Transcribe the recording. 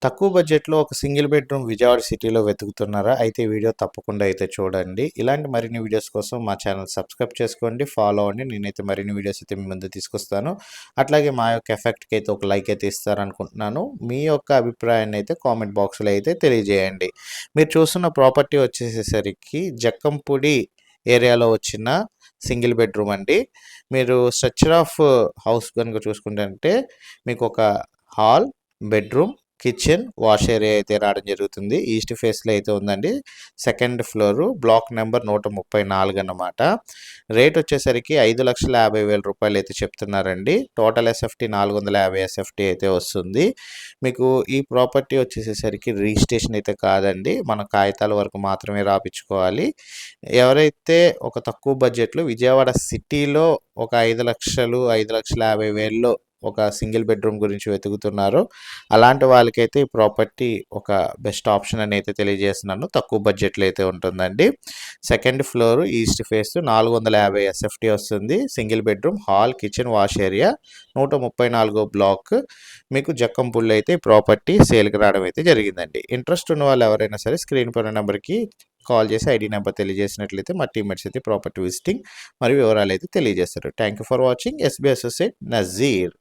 తక్కువ బడ్జెట్‌లో ఒక సింగిల్ బెడ్‌రూమ్ విజయవాడ సిటీలో వెతుకుతున్నారా? అయితే ఈ వీడియో తప్పకుండా అయితే చూడండి. ఇలాంటి మరిన్ని వీడియోస్ కోసం మా ఛానల్ సబ్స్క్రైబ్ చేసుకోండి, ఫాలో అవ్వండి. నేనైతే మరిన్ని వీడియోస్ అయితే మీ ముందు తీసుకొస్తాను. అట్లాగే మా యొక్క ఎఫెక్ట్‌కి అయితే ఒక లైక్ అయితే ఇస్తారనుకుంటున్నాను. మీ యొక్క అభిప్రాయాన్ని అయితే కామెంట్ బాక్స్‌లో అయితే తెలియజేయండి. మీరు చూస్తున్న ప్రాపర్టీ వచ్చేసేసరికి జక్కంపూడి ఏరియాలో వచ్చిన సింగిల్ బెడ్‌రూమ్ అండి. మీరు స్ట్రక్చర్ ఆఫ్ హౌస్ గనుక చూసుకుంటే మీకు ఒక hall, bedroom, kitchen, wash area అయితే రావడం జరుగుతుంది. ఈస్ట్ ఫేస్‌లో అయితే ఉందండి. సెకండ్ ఫ్లోరు, బ్లాక్ నెంబర్ 134 అన్నమాట. రేట్ వచ్చేసరికి రూ. 5,50,000 అయితే చెప్తున్నారండి. టోటల్ ఎస్ఎఫ్టీ 450 ఎస్ఎఫ్టీ అయితే వస్తుంది. మీకు ఈ ప్రాపర్టీ వచ్చేసేసరికి రిజిస్ట్రేషన్ అయితే కాదండి. మన కాగితాల వరకు మాత్రమే రాపిచ్చుకోవాలి. ఎవరైతే ఒక తక్కువ బడ్జెట్‌లో విజయవాడ సిటీలో ఒక 5,00,000, 5,50,000లో ఒక సింగిల్ బెడ్‌రూమ్ గురించి వెతుకుతున్నారో అలాంటి వాళ్ళకైతే ఈ ప్రాపర్టీ ఒక బెస్ట్ ఆప్షన్ అని అయితే తెలియజేస్తున్నాను. తక్కువ బడ్జెట్‌లో అయితే ఉంటుందండి. Second floor east face 450 SFT వస్తుంది. Single bedroom, hall, kitchen, wash area, 134 block. మీకు జక్కంపూడిలో అయితే ఈ ప్రాపర్టీ సేల్‌కి రావడం అయితే జరిగిందండి. ఇంట్రెస్ట్ ఉన్న వాళ్ళు ఎవరైనా సరే స్క్రీన్ పైన నెంబర్‌కి కాల్ చేసి ఐడి నెంబర్ తెలియజేసినట్లయితే మా టీమ్మేట్స్ అయితే ప్రాపర్టీ విజిటింగ్ మరియు వివరాలు అయితే తెలియజేస్తారు. Thank you for watching. SB associate Nazir.